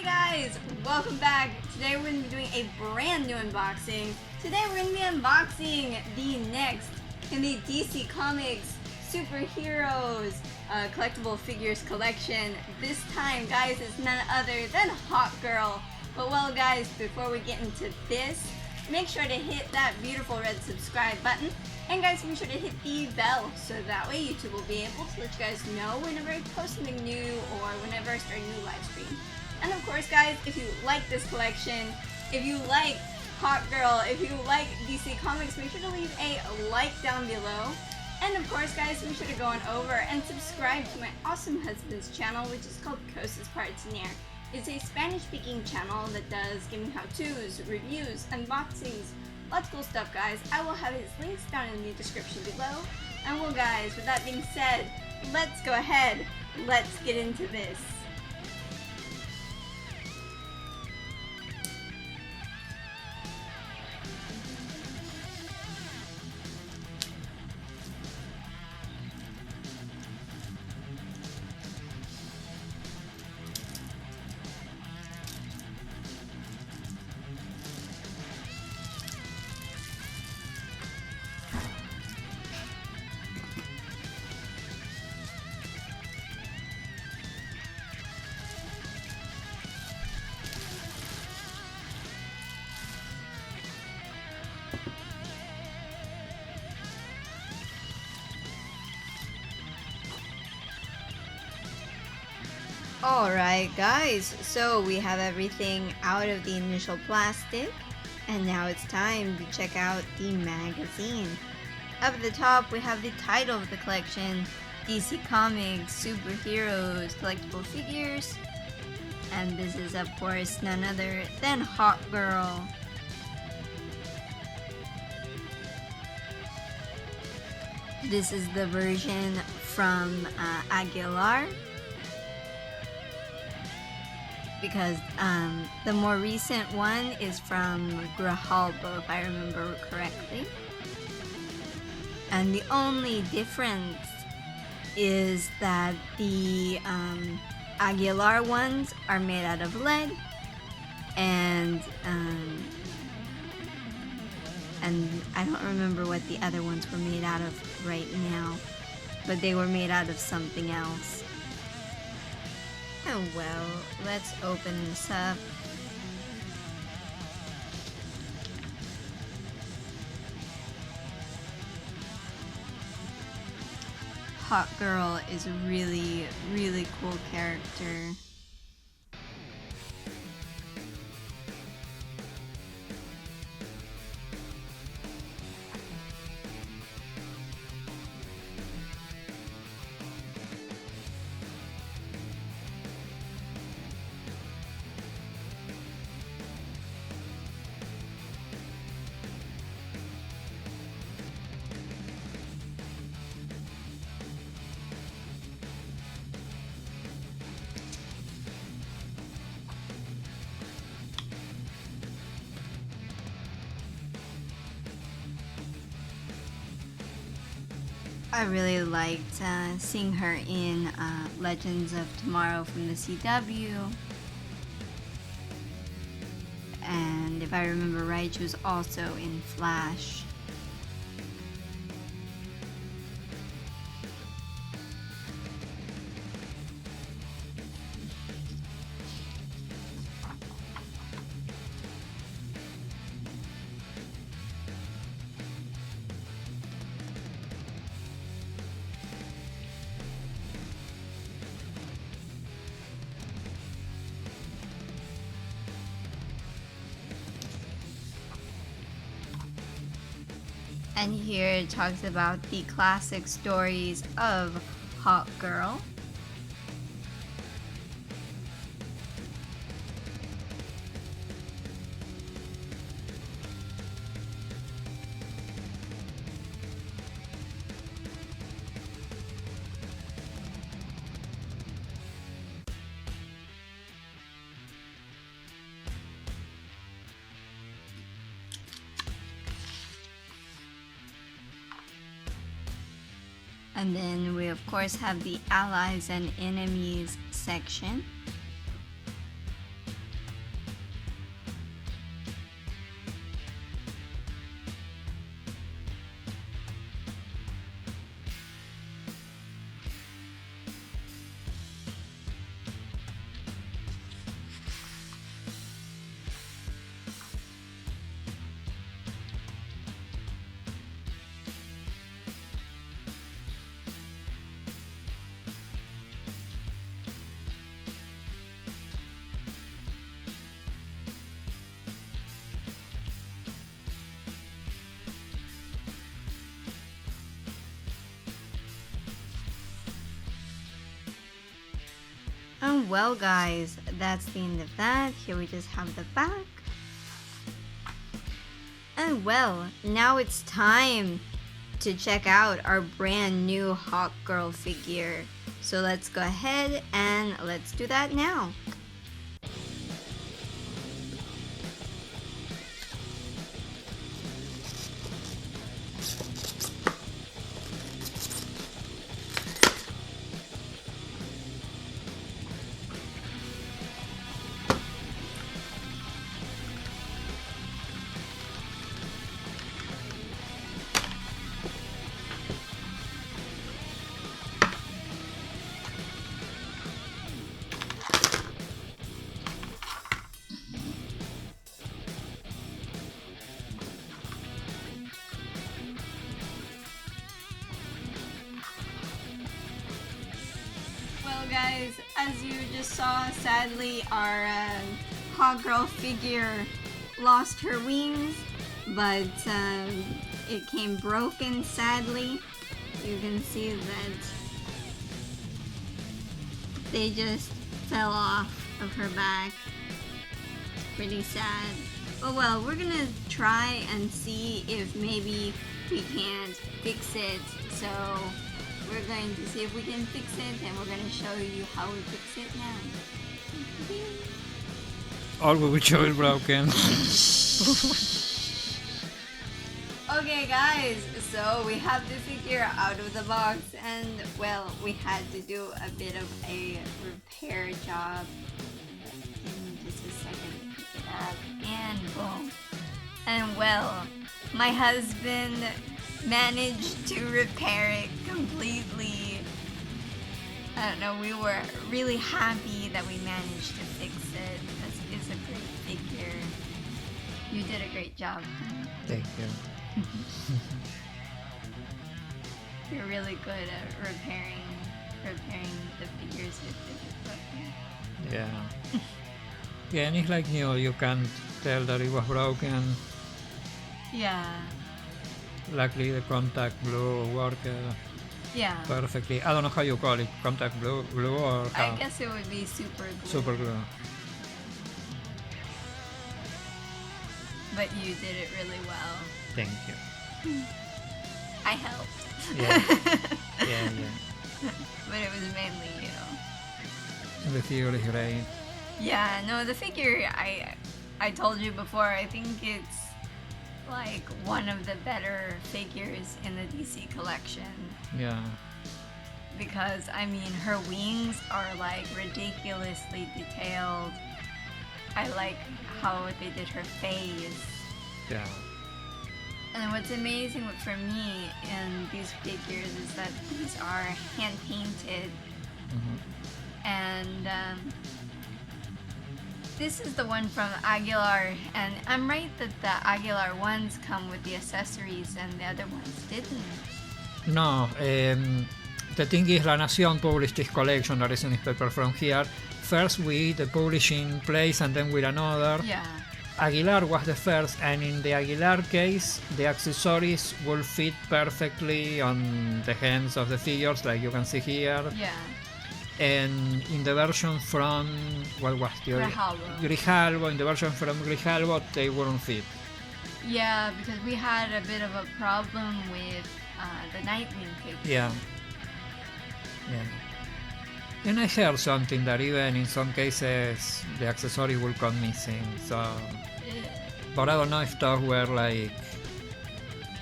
Hey guys, welcome back. Today we're going to be doing a brand new unboxing. Today we're going to be unboxing the next in the DC Comics Superheroes collectible figures collection. This time, guys, is none other than Hawkgirl. But well guys, before we get into this, make sure to hit that beautiful red subscribe button. And guys, make sure to hit the bell so that way YouTube will be able to let you guys know whenever I post something new or whenever I start a new live stream. And of course guys, if you like this collection, if you like Hawkgirl, if you like DC Comics, make sure to leave a like down below. And of course guys, make sure to go on over and subscribe to my awesome husband's channel, which is called CosasParaTener. It's a Spanish-speaking channel that does gaming how-tos, reviews, unboxings, lots of cool stuff, guys. I will have his links down in the description below. And well guys, with that being said, let's go ahead, let's get into this. Alright guys, so we have everything out of the initial plastic, and now it's time to check out the magazine. Up at the top we have the title of the collection, DC Comics Superheroes Collectible Figures, and this is of course none other than Hawkgirl. This is the version from Aguilar, because the more recent one is from Grijalbo, if I remember correctly. And the only difference is that the Aguilar ones are made out of lead, and I don't remember what the other ones were made out of right now, but they were made out of something else. Oh well, let's open this up. Hawkgirl is a really, really cool character. I really liked seeing her in Legends of Tomorrow from the CW, and if I remember right, she was also in Flash. And here it talks about the classic stories of Hawkgirl. And then we of course have the allies and enemies section. well guys, that's the end of that. Here we just have the back. And well, now it's time to check out our brand new Hawkgirl figure. So let's go ahead and let's do that now. Guys, as you just saw, sadly our Hawkgirl figure lost her wings, but it came broken sadly. You can see that they just fell off of her back. Pretty sad. But well, we're gonna try and see if maybe we can't fix it. So we're going to see if we can fix it, and we're going to show you how we fix it now. Or we will show it broken. Okay guys, so we have the figure out of the box, and well, we had to do a bit of a repair job. Give me just a second to pick it up, and boom. And well, my husband managed to repair it completely. I don't know, we were really happy that we managed to fix it. This is a great figure. You did a great job. Thank you. You're really good at repairing the figures if it's broken. Yeah. Yeah, and it's like new, you can't tell that it was broken. Yeah. Luckily the contact glue worked perfectly. I don't know how you call it, contact glue or how? I guess it would be super glue. Super glue. But you did it really well. Thank you. I helped. Yeah. Yeah. But it was mainly you. The figure is great. Yeah, no, the figure, I told you before, I think it's like one of the better figures in the DC collection. Yeah. Because, I mean, her wings are like ridiculously detailed. I like how they did her face. Yeah. And what's amazing for me in these figures is that these are hand painted. And this is the one from Aguilar, and I'm right that the Aguilar ones come with the accessories and the other ones didn't. No, the thing is, La Nación published this collection that is a newspaper from here. First with the publishing place and then with another. Yeah. Aguilar was the first, and in the Aguilar case, the accessories will fit perfectly on the hands of the figures, like you can see here. Yeah. And in the version from, what was the Grijalvo, in the version from Grijalvo, they wouldn't fit. Yeah, because we had a bit of a problem with the Nightwing figure. Yeah. Yeah. And I heard something that even in some cases the accessory will come missing, so... But I don't know if those were like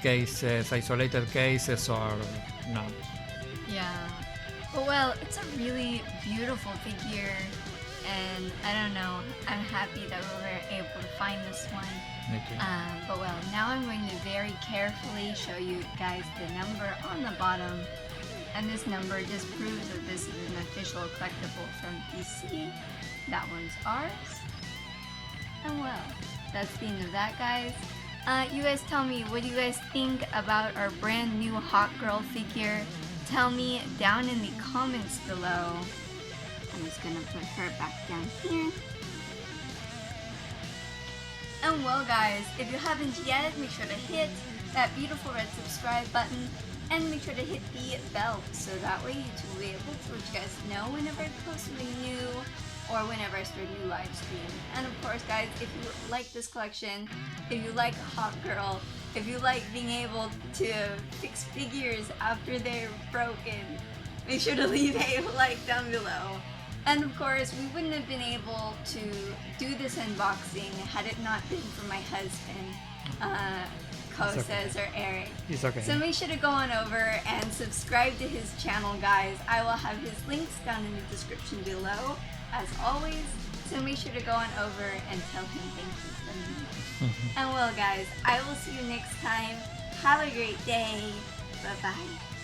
cases, isolated cases, or not. Yeah. But well, it's a really beautiful figure, and I don't know, I'm happy that we were able to find this one. Me too. But well, now I'm going to very carefully show you guys the number on the bottom. And this number just proves that this is an official collectible from DC. That one's ours. And well, that's the end of that, guys. You guys tell me, what do you guys think about our brand new Hawkgirl figure? Tell me down in the comments below. I'm just gonna put her back down here. And well guys, if you haven't yet, make sure to hit that beautiful red subscribe button. And make sure to hit the bell so that way YouTube will be able to let you guys know whenever I post something new or whenever I start a new live stream. And of course, guys, if you like this collection, if you like Hawkgirl, if you like being able to fix figures after they're broken, make sure to leave a like down below. And of course, we wouldn't have been able to do this unboxing had it not been for my husband, Cosas or Eric. It's okay. So make sure to go on over and subscribe to his channel, guys. I will have his links down in the description below, as always. So make sure to go on over and tell him thank you from me. And well, guys, I will see you next time. Have a great day. Bye-bye.